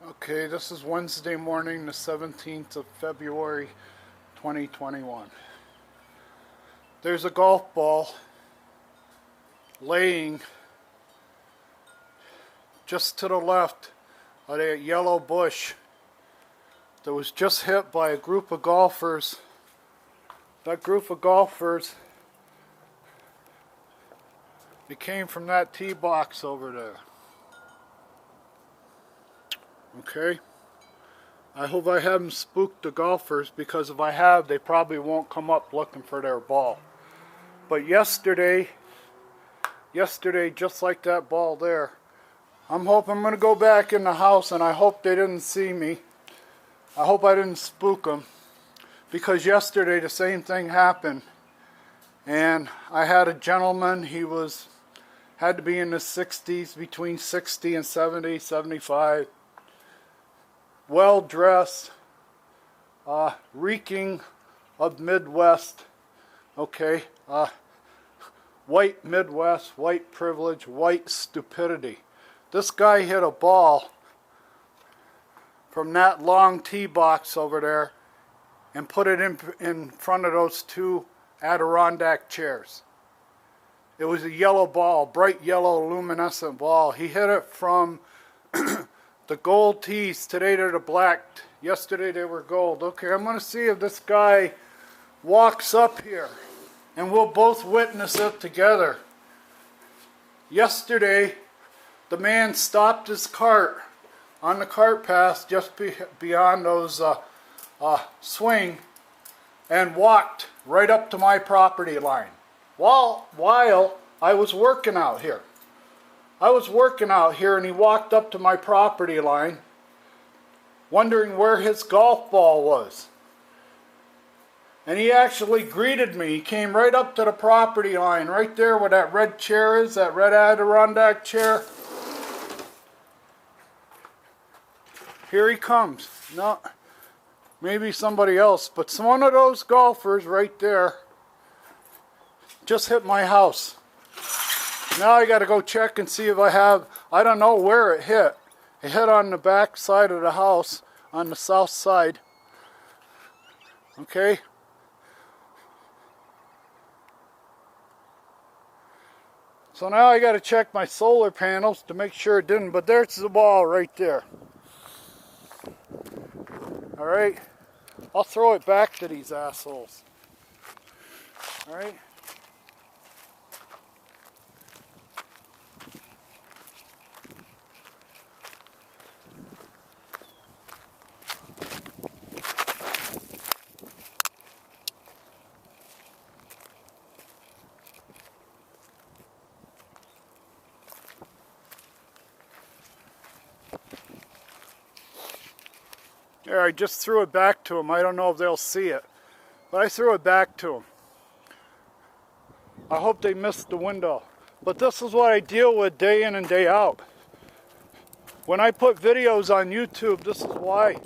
Okay, this is Wednesday morning, the 17th of February, 2021. There's a golf ball laying just to the left of that yellow bush that was just hit by a group of golfers. That group of golfers, they came from that tee box over there. Okay, I hope I haven't spooked the golfers, because if I have, they probably won't come up looking for their ball. But yesterday, just like that ball there, I'm going to go back in the house, and I hope they didn't see me. I hope I didn't spook them, because yesterday the same thing happened. And I had a gentleman, had to be in the 60s, between 60 and 70, 75. Well dressed, reeking of Midwest, okay, white Midwest, white privilege, white stupidity. This guy hit a ball from that long tee box over there and put it in front of those two Adirondack chairs. It was a yellow ball, bright yellow luminescent ball. He hit it from the gold tees. Today they're the black. Yesterday they were gold. Okay, I'm going to see if this guy walks up here, and we'll both witness it together. Yesterday, the man stopped his cart on the cart path just beyond those swing, and walked right up to my property line while I was working out here. And he walked up to my property line, wondering where his golf ball was. And he actually greeted me. He came right up to the property line, right there where that red chair is, that red Adirondack chair. Here he comes. No, maybe somebody else, but one of those golfers right there just hit my house. Now I got to go check and see if I don't know where it hit. It hit on the back side of the house, on the south side. Okay. So now I got to check my solar panels to make sure it didn't, but there's the ball right there. All right. I'll throw it back to these assholes. All right. There, I just threw it back to them. I don't know if they'll see it, but I threw it back to them. I hope they missed the window. But this is what I deal with day in and day out. When I put videos on YouTube, this is why.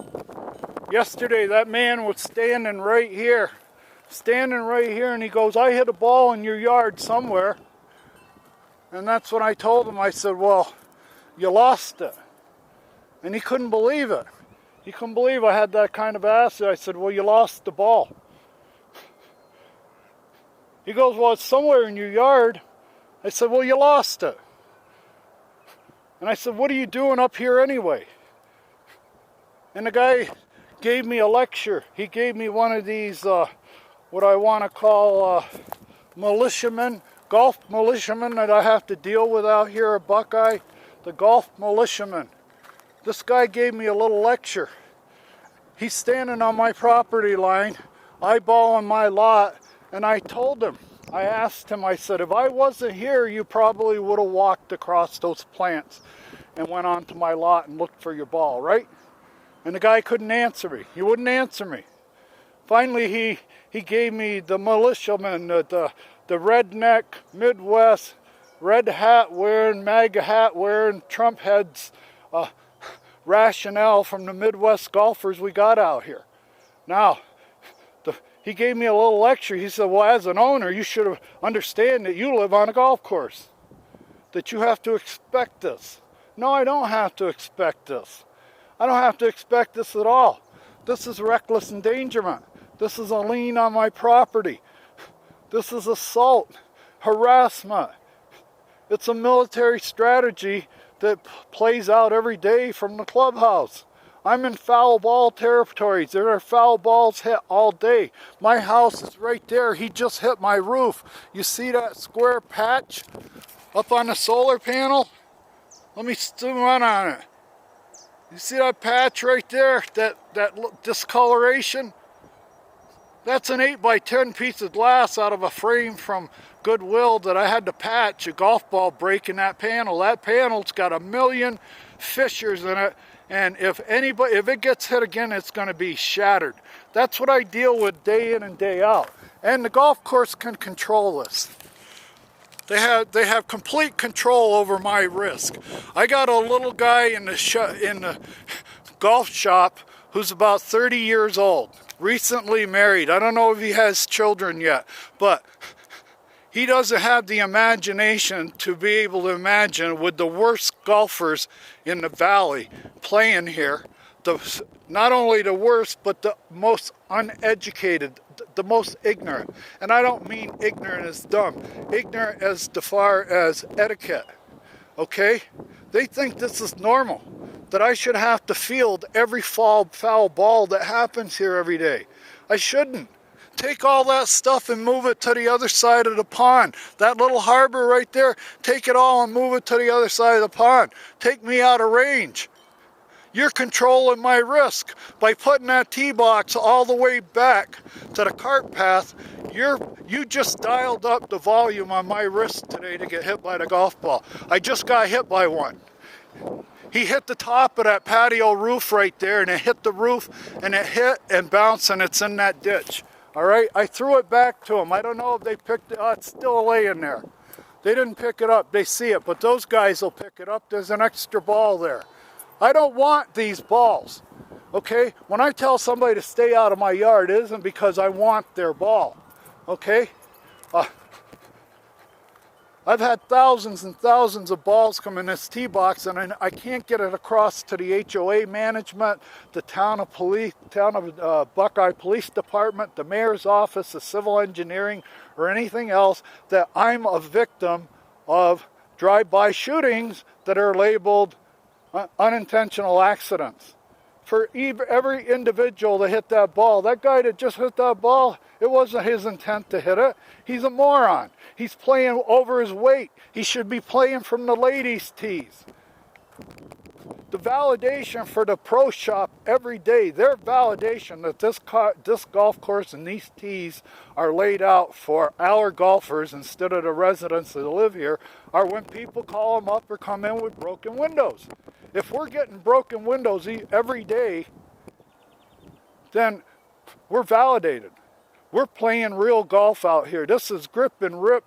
Yesterday, that man was standing right here, and he goes, "I hit a ball in your yard somewhere." And that's when I told him, I said, "Well, you lost it." And he couldn't believe it. He couldn't believe I had that kind of acid. I said, "Well, you lost the ball." He goes, "Well, it's somewhere in your yard." I said, "Well, you lost it." And I said, "What are you doing up here anyway?" And the guy gave me a lecture. He gave me one of these, what I want to call militiamen, golf militiamen that I have to deal with out here at Buckeye, the golf militiamen. This guy gave me a little lecture. He's standing on my property line, eyeballing my lot, and I told him, I asked him, I said, "If I wasn't here, you probably would have walked across those plants and went onto my lot and looked for your ball, right?" And the guy couldn't answer me. He wouldn't answer me. Finally, he gave me the militiaman, the redneck, Midwest, red hat wearing, MAGA hat wearing, Trump heads, rationale from the Midwest golfers we got out here. Now, he gave me a little lecture. He said, "Well, as an owner, you should understand that you live on a golf course, that you have to expect this." No, I don't have to expect this. I don't have to expect this at all. This is reckless endangerment. This is a lien on my property. This is assault, harassment. It's a military strategy that plays out every day from the clubhouse. I'm in foul ball territories. There are foul balls hit all day. My house is right there. He just hit my roof. You see that square patch up on the solar panel? Let me zoom in on it. You see that patch right there? That discoloration? That's an 8x10 piece of glass out of a frame from Goodwill that I had to patch. A golf ball breaking that panel. That panel's got 1 million fissures in it. And if it gets hit again, it's going to be shattered. That's what I deal with day in and day out. And the golf course can control this. They have complete control over my risk. I got a little guy in the golf shop who's about 30 years old, recently married. I don't know if he has children yet, but he doesn't have the imagination to be able to imagine with the worst golfers in the valley playing here, not only the worst, but the most uneducated, the most ignorant. And I don't mean ignorant as dumb, ignorant as far as etiquette, okay? They think this is normal, that I should have to field every foul ball that happens here every day. I shouldn't. Take all that stuff and move it to the other side of the pond. That little harbor right there, take it all and move it to the other side of the pond. Take me out of range. You're controlling my risk. By putting that tee box all the way back to the cart path, you just dialed up the volume on my wrist today to get hit by the golf ball. I just got hit by one. He hit the top of that patio roof right there, and it hit the roof, and it hit and bounced, and it's in that ditch. All right, I threw it back to him. I don't know if they picked it up. It's still laying there. They didn't pick it up. They see it, but those guys will pick it up. There's an extra ball there. I don't want these balls, okay? When I tell somebody to stay out of my yard, it isn't because I want their ball, okay? I've had thousands and thousands of balls come in this tee box, and I can't get it across to the HOA management, the town of Buckeye Police Department, the mayor's office, the civil engineering, or anything else that I'm a victim of drive-by shootings that are labeled unintentional accidents. For every individual that hit that ball, that guy that just hit that ball, it wasn't his intent to hit it. He's a moron. He's playing over his weight. He should be playing from the ladies' tees. The validation for the pro shop every day, their validation that this golf course and these tees are laid out for our golfers instead of the residents that live here, are when people call them up or come in with broken windows. If we're getting broken windows every day, then we're validated. We're playing real golf out here. This is grip and rip,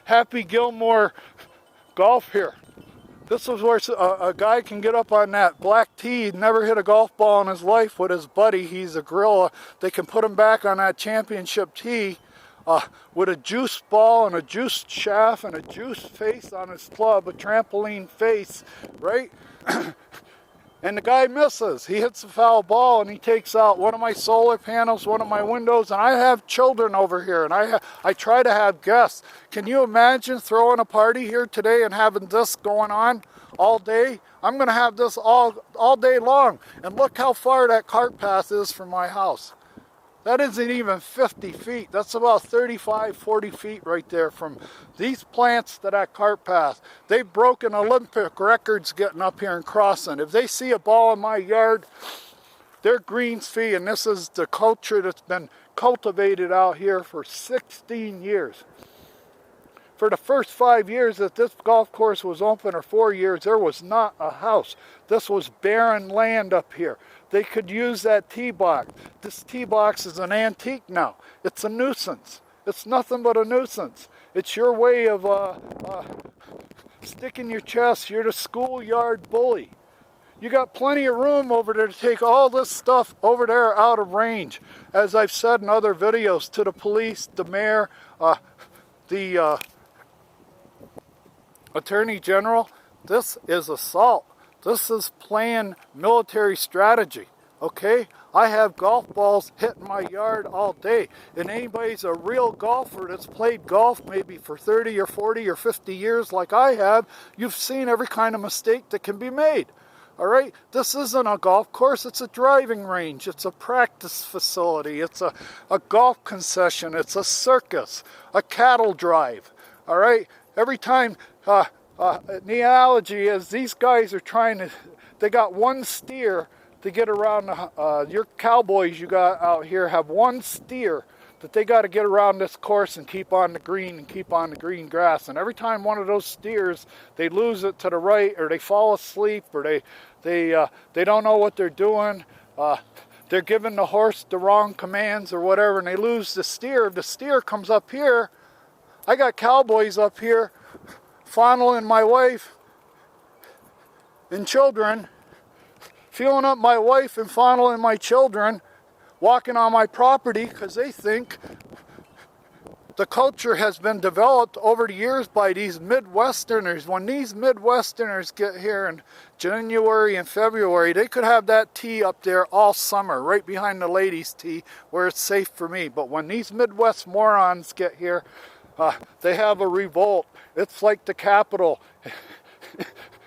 Happy Gilmore golf here. This is where a guy can get up on that black tee, never hit a golf ball in his life with his buddy. He's a gorilla. They can put him back on that championship tee with a juice ball and a juice shaft and a juice face on his club, a trampoline face, right? And the guy misses. He hits a foul ball and he takes out one of my solar panels, one of my windows, and I have children over here, and I try to have guests. Can you imagine throwing a party here today and having this going on all day? I'm going to have this all day long. And look how far that cart path is from my house. That isn't even 50 feet. That's about 35, 40 feet right there from these plants to that cart path. They've broken Olympic records getting up here and crossing. If they see a ball in my yard, they're greens fee, and this is the culture that's been cultivated out here for 16 years. For the first 5 years that this golf course was open, or 4 years, there was not a house. This was barren land up here. They could use that tee box. This tee box is an antique now. It's a nuisance. It's nothing but a nuisance. It's your way of sticking your chest. You're the schoolyard bully. You got plenty of room over there to take all this stuff over there out of range. As I've said in other videos, to the police, the mayor, the Attorney General, this is assault. This is playing military strategy, okay? I have golf balls hitting my yard all day. And anybody's a real golfer that's played golf maybe for 30 or 40 or 50 years like I have, you've seen every kind of mistake that can be made. All right? This isn't a golf course. It's a driving range. It's a practice facility. It's a golf concession. It's a circus, a cattle drive. All right? Every time, the analogy is these guys are trying to, they got one steer to get around, your cowboys you got out here have one steer that they got to get around this course and keep on the green and keep on the green grass. And every time one of those steers, they lose it to the right, or they fall asleep, or they don't know what they're doing. They're giving the horse the wrong commands or whatever, and they lose the steer. If the steer comes up here, I got cowboys up here fondling my wife and children, feeling up my wife and fondling my children, walking on my property because they think the culture has been developed over the years by these Midwesterners. When these Midwesterners get here in January and February, they could have that tee up there all summer, right behind the ladies' tee, where it's safe for me. But when these Midwest morons get here, they have a revolt. It's like the Capitol.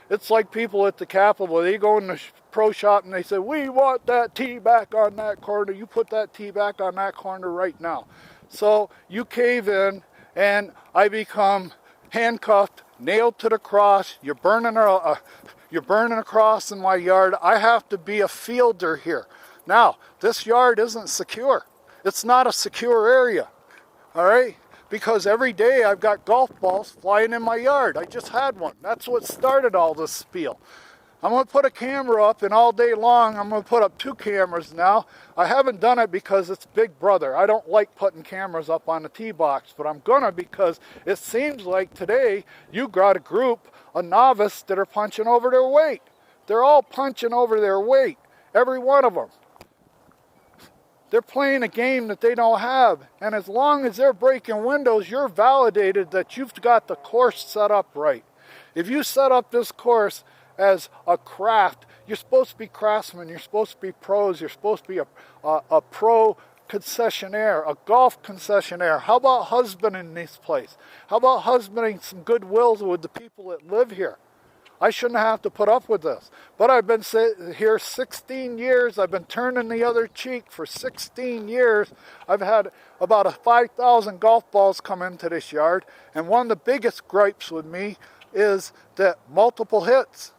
It's like people at the Capitol. They go in the pro shop and they say, we want that tee back on that corner. You put that tee back on that corner right now. So you cave in and I become handcuffed, nailed to the cross. You're burning a cross in my yard. I have to be a fielder here. Now, this yard isn't secure. It's not a secure area. All right? Because every day I've got golf balls flying in my yard. I just had one. That's what started all this spiel. I'm going to put a camera up, and all day long I'm going to put up 2 cameras now. I haven't done it because it's Big Brother. I don't like putting cameras up on the tee box, but I'm going to because it seems like today you got a group of novice that are punching over their weight. They're all punching over their weight, every one of them. They're playing a game that they don't have. And as long as they're breaking windows, you're validated that you've got the course set up right. If you set up this course as a craft, you're supposed to be craftsmen, you're supposed to be pros, you're supposed to be a pro concessionaire, a golf concessionaire. How about husbanding this place? How about husbanding some goodwill with the people that live here? I shouldn't have to put up with this. But I've been here 16 years. I've been turning the other cheek for 16 years. I've had about 5,000 golf balls come into this yard. And one of the biggest gripes with me is that multiple hits.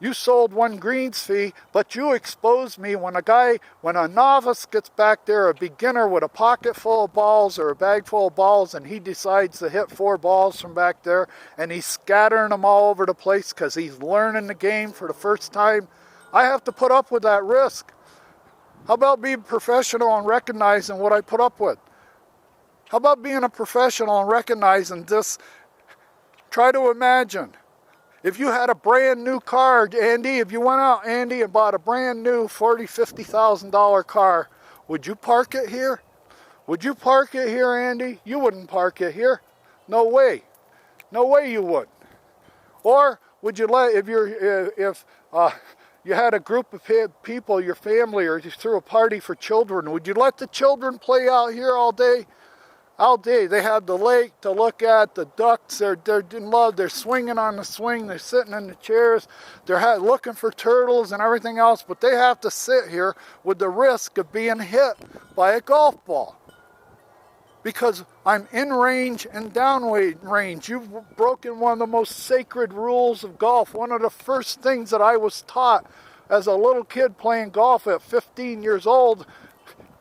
You sold one greens fee, but you exposed me when a novice gets back there, a beginner with a pocket full of balls or a bag full of balls, and he decides to hit 4 balls from back there, and he's scattering them all over the place because he's learning the game for the first time. I have to put up with that risk. How about being professional and recognizing what I put up with? How about being a professional and recognizing this? Try to imagine. If you had a brand new car, Andy, if you went out, Andy, and bought a brand new $40,000, $50,000 car, would you park it here? Would you park it here, Andy? You wouldn't park it here. No way. No way you would. Or would you let, if you had a group of people, your family, or you threw a party for children, would you let the children play out here all day? All day. They have the lake to look at, the ducks, they're in love, they're swinging on the swing, they're sitting in the chairs, they're looking for turtles and everything else, but they have to sit here with the risk of being hit by a golf ball. Because I'm in range and down range. You've broken one of the most sacred rules of golf. One of the first things that I was taught as a little kid playing golf at 15 years old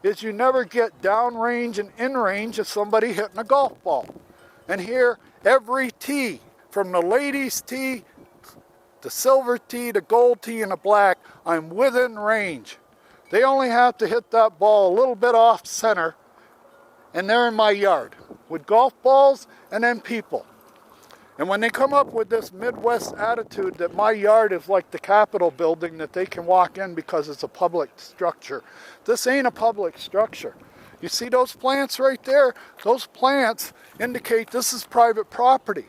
is you never get down range and in range of somebody hitting a golf ball. And here, every tee, from the ladies' tee, the silver tee, the gold tee, and the black, I'm within range. They only have to hit that ball a little bit off center, and they're in my yard with golf balls and then people. And when they come up with this Midwest attitude that my yard is like the Capitol building that they can walk in because it's a public structure, this ain't a public structure. You see those plants right there? Those plants indicate this is private property.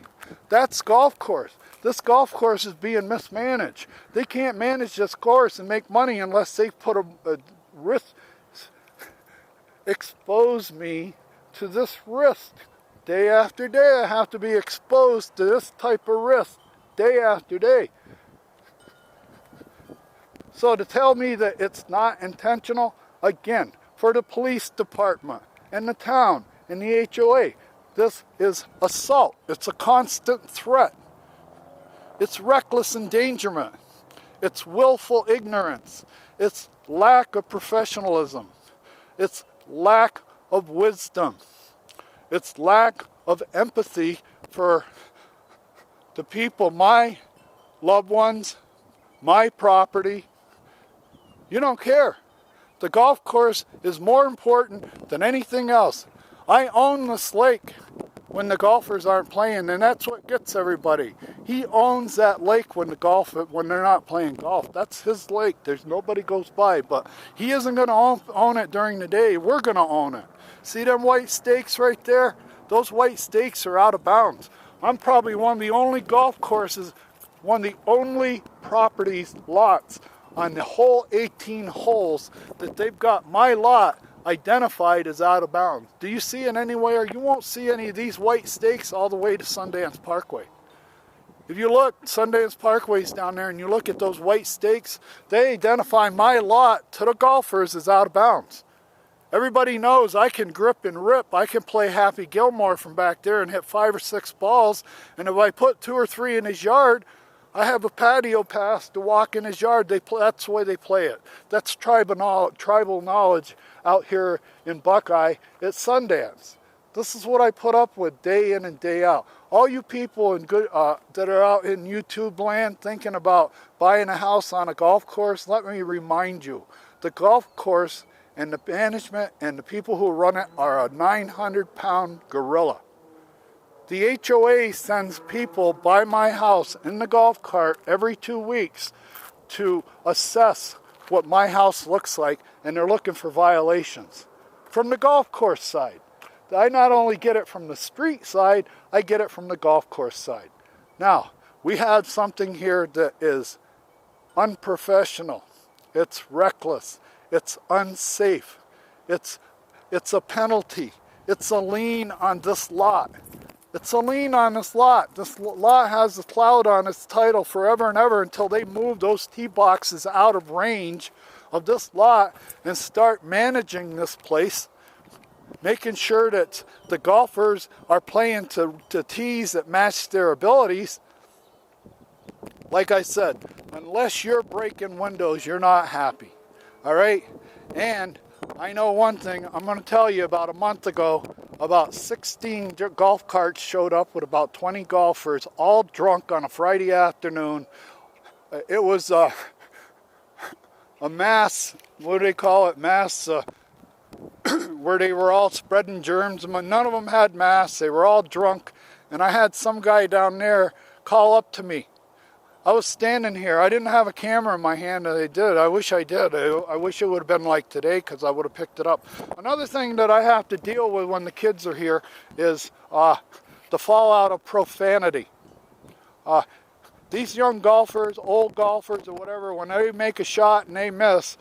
That's golf course. This golf course is being mismanaged. They can't manage this course and make money unless they put a risk, expose me to this risk. Day after day, I have to be exposed to this type of risk, day after day. So to tell me that it's not intentional, again, for the police department and the town and the HOA, this is assault. It's a constant threat. It's reckless endangerment. It's willful ignorance. It's lack of professionalism. It's lack of wisdom. It's lack of empathy for the people, my loved ones, my property. You don't care. The golf course is more important than anything else. I own this lake when the golfers aren't playing, and that's what gets everybody. He owns that lake when they're not playing golf. That's his lake. There's nobody goes by, but he isn't going to own it during the day. We're going to own it. See them white stakes right there? Those white stakes are out of bounds. I'm probably one of the only golf courses, one of the only properties, lots on the whole 18 holes that they've got my lot identified as out of bounds. Do you see it anywhere? You won't see any of these white stakes all the way to Sundance Parkway. If you look, Sundance Parkway's down there, and you look at those white stakes, they identify my lot to the golfers as out of bounds. Everybody knows I can grip and rip. I can play Happy Gilmore from back there and hit 5 or 6 balls, and if I put 2 or 3 in his yard, I have a patio pass to walk in his yard. That's the way they play it. That's tribal knowledge out here in Buckeye at Sundance. This is what I put up with day in and day out. All you people that are out in YouTube land thinking about buying a house on a golf course, let me remind you, the golf course and the management and the people who run it are a 900-pound gorilla. The HOA sends people by my house in the golf cart every 2 weeks to assess what my house looks like, and they're looking for violations. From the golf course side. I not only get it from the street side, I get it from the golf course side. Now, we had something here that is unprofessional. It's reckless. It's unsafe. It's a penalty. It's a lien on this lot. It's a lien on this lot. This lot has the cloud on its title forever and ever until they move those tee boxes out of range of this lot and start managing this place, making sure that the golfers are playing to tees that match their abilities. Like I said, unless you're breaking windows, you're not happy. All right? And I know one thing. I'm going to tell you, about a month ago, about 16 golf carts showed up with about 20 golfers, all drunk on a Friday afternoon. It was a mass, what do they call it, mass, where they were all spreading germs. None of them had masks. They were all drunk. And I had some guy down there call up to me. I was standing here. I didn't have a camera in my hand, and I did. I wish I did. I wish it would have been like today, because I would have picked it up. Another thing that I have to deal with when the kids are here is the fallout of profanity. These young golfers, old golfers or whatever, when they make a shot and they miss,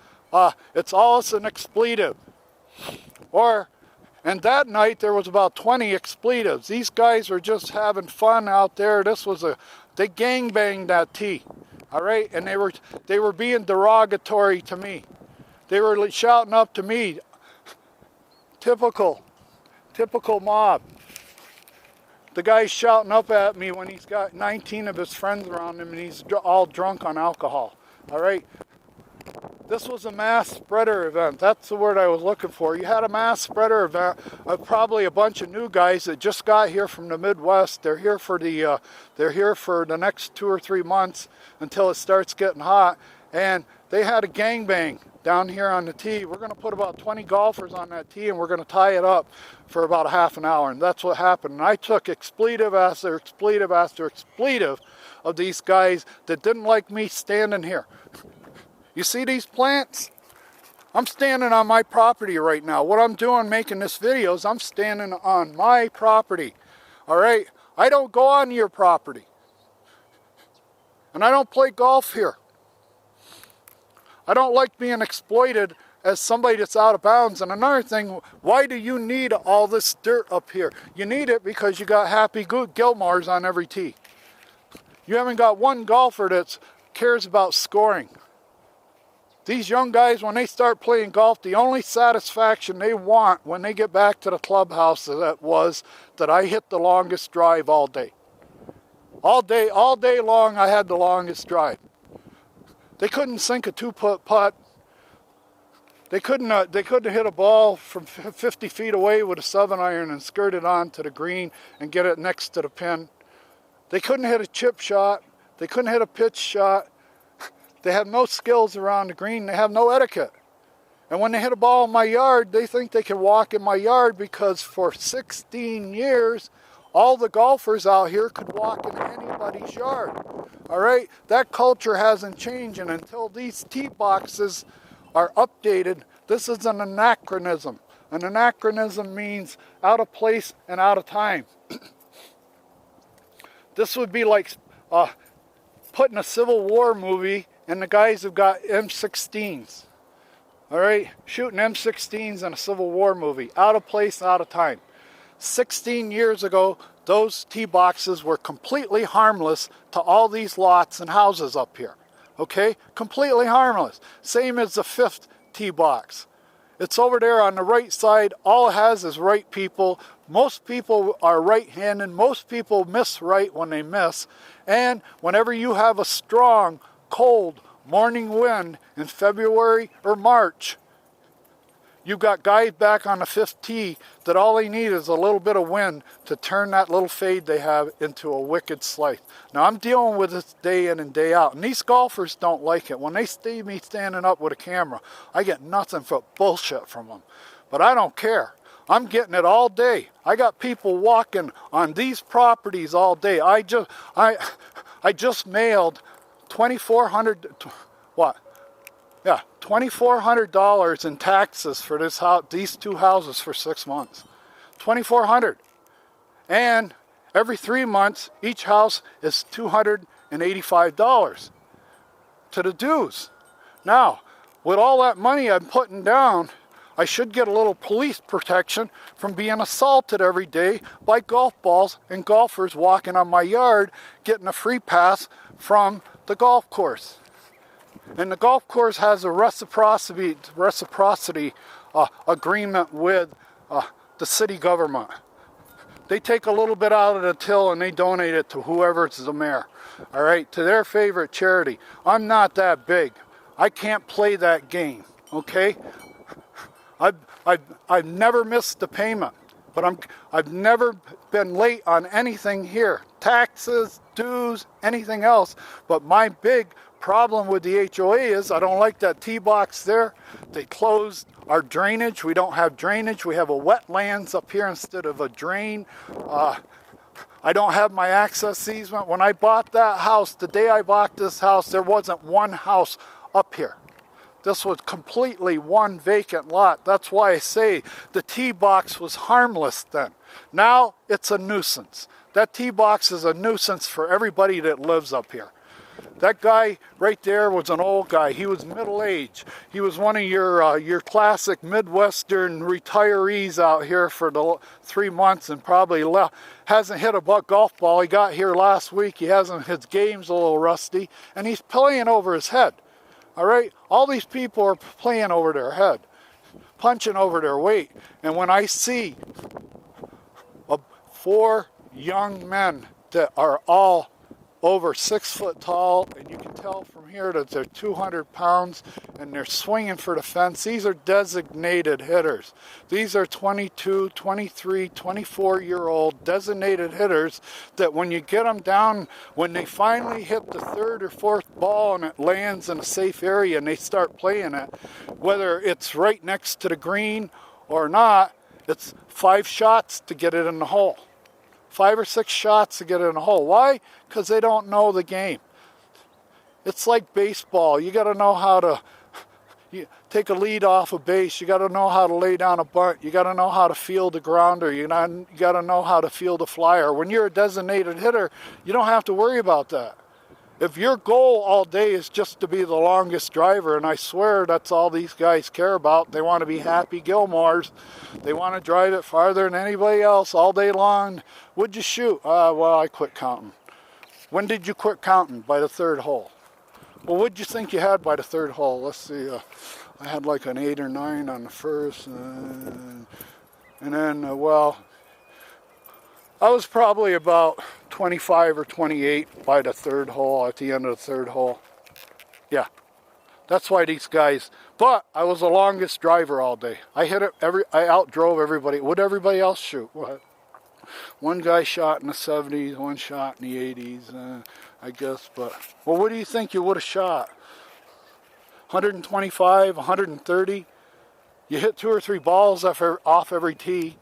it's always an expletive. And that night there was about 20 expletives. These guys were just having fun out there. They gangbanged that tee, all right? And they were being derogatory to me. They were shouting up to me. Typical mob. The guy's shouting up at me when he's got 19 of his friends around him and he's all drunk on alcohol, all right? This was a mass spreader event. That's the word I was looking for. You had a mass spreader event of probably a bunch of new guys that just got here from the Midwest. They're here for the next 2 or 3 months until it starts getting hot. And they had a gangbang down here on the tee. We're going to put about 20 golfers on that tee, and we're going to tie it up for about a half an hour. And that's what happened. And I took expletive after expletive after expletive of these guys that didn't like me standing here. You see these plants? I'm standing on my property right now. What I'm doing making this video is I'm standing on my property. All right? I don't go on your property. And I don't play golf here. I don't like being exploited as somebody that's out of bounds. And another thing, why do you need all this dirt up here? You need it because you got Happy Gilmores on every tee. You haven't got one golfer that cares about scoring. These young guys, when they start playing golf, the only satisfaction they want when they get back to the clubhouse was that I hit the longest drive all day. All day long I had the longest drive. They couldn't sink a 2-putt putt. They couldn't hit a ball from 50 feet away with a 7-iron and skirt it onto the green and get it next to the pin. They couldn't hit a chip shot. They couldn't hit a pitch shot. They have no skills around the green. They have no etiquette. And when they hit a ball in my yard, they think they can walk in my yard because for 16 years, all the golfers out here could walk in anybody's yard. All right? That culture hasn't changed, and until these tee boxes are updated, this is an anachronism. An anachronism means out of place and out of time. This would be like putting a Civil War movie and the guys have got M16s. All right? Shooting M16s in a Civil War movie. Out of place, out of time. 16 years ago, those tee boxes were completely harmless to all these lots and houses up here. Okay? Completely harmless. Same as the 5th tee box. It's over there on the right side. All it has is right people. Most people are right-handed. Most people miss right when they miss. And whenever you have a strong, cold morning wind in February or March, you've got guys back on the 5th tee that all they need is a little bit of wind to turn that little fade they have into a wicked slice. Now, I'm dealing with this day in and day out, and these golfers don't like it. When they see me standing up with a camera, I get nothing but bullshit from them. But I don't care. I'm getting it all day. I got people walking on these properties all day. I just mailed $2,400 in taxes for this house, these 2 houses for 6 months. $2,400. And every 3 months, each house is $285 to the dues. Now, with all that money I'm putting down, I should get a little police protection from being assaulted every day by golf balls and golfers walking on my yard, getting a free pass from the golf course. And the golf course has a reciprocity agreement with the city government. They take a little bit out of the till and they donate it to whoever's the mayor. All right, to their favorite charity. I'm not that big. I can't play that game. Okay. I've never missed a payment, but I've never been late on anything here. Taxes, dues, anything else. But my big problem with the HOA is I don't like that tee box there. They closed our drainage. We don't have drainage. We have a wetlands up here instead of a drain. I don't have my access easement. When I bought that house, the day I bought this house, there wasn't one house up here. This was completely one vacant lot. That's why I say the tee box was harmless then. Now it's a nuisance. That tee box is a nuisance for everybody that lives up here. That guy right there was an old guy. He was middle-aged. He was one of your classic Midwestern retirees out here for the 3 months and probably hasn't hit a golf ball. He got here last week. His game's a little rusty, and he's playing over his head. All right? All these people are playing over their head, punching over their weight. And when I see 4 young men that are all over 6 foot tall, and you can tell from here that they're 200 pounds, and they're swinging for the fence. These are designated hitters. These are 22, 23, 24-year-old designated hitters that when you get them down, when they finally hit the 3rd or 4th ball and it lands in a safe area and they start playing it, whether it's right next to the green or not, it's 5 shots to get it in the hole. 5 or 6 shots to get it in a hole. Why? Because they don't know the game. It's like baseball. You got to know how to take a lead off a base. You got to know how to lay down a bunt. You got to know how to field a grounder. You got to know how to field a flyer. When you're a designated hitter, you don't have to worry about that. If your goal all day is just to be the longest driver, and I swear that's all these guys care about, they want to be Happy Gilmores, they want to drive it farther than anybody else all day long. What'd you shoot? Well, I quit counting. When did you quit counting? By the third hole. Well, what'd you think you had by the third hole? Let's see, I had like an 8 or 9 on the first, and then, well, I was probably about 25 or 28 by the third hole, at the end of the third hole. Yeah, that's why these guys, but I was the longest driver all day. I hit it I outdrove everybody. What'd everybody else shoot? What? One guy shot in the 70s, one shot in the 80s, I guess, but, well, what do you think you would have shot? 125, 130? You hit 2 or 3 balls off every tee.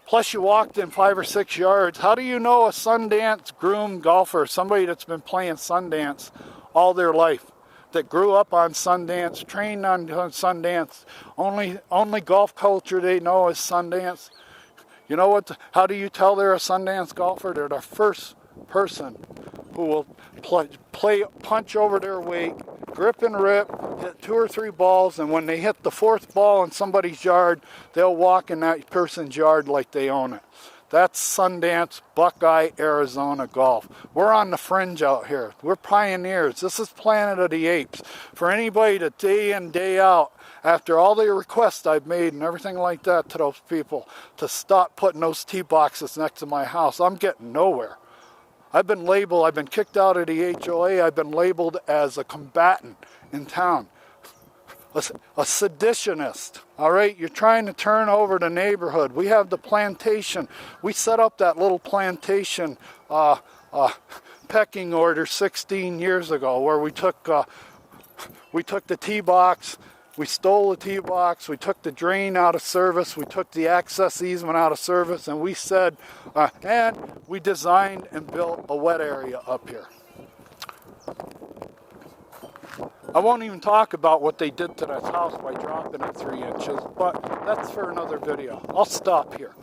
Plus you walked in 5 or 6 yards. How do you know a Sundance groomed golfer, somebody that's been playing Sundance all their life, that grew up on Sundance, trained on Sundance, only golf culture they know is Sundance? You know what? How do you tell they're a Sundance golfer? They're the first person who will punch over their weight, grip and rip, hit 2 or 3 balls, and when they hit the 4th ball in somebody's yard, they'll walk in that person's yard like they own it. That's Sundance, Buckeye, Arizona golf. We're on the fringe out here. We're pioneers. This is Planet of the Apes. For anybody to day in, day out, after all the requests I've made and everything like that to those people, to stop putting those tee boxes next to my house, I'm getting nowhere. I've been kicked out of the HOA. I've been labeled as a combatant in town, a seditionist. All right, you're trying to turn over the neighborhood. We have the plantation. We set up that little plantation pecking order 16 years ago, where we took the tee box. We stole the tee box, we took the drain out of service, we took the access easement out of service, and we said, and we designed and built a wet area up here. I won't even talk about what they did to that house by dropping it 3 inches, but that's for another video. I'll stop here.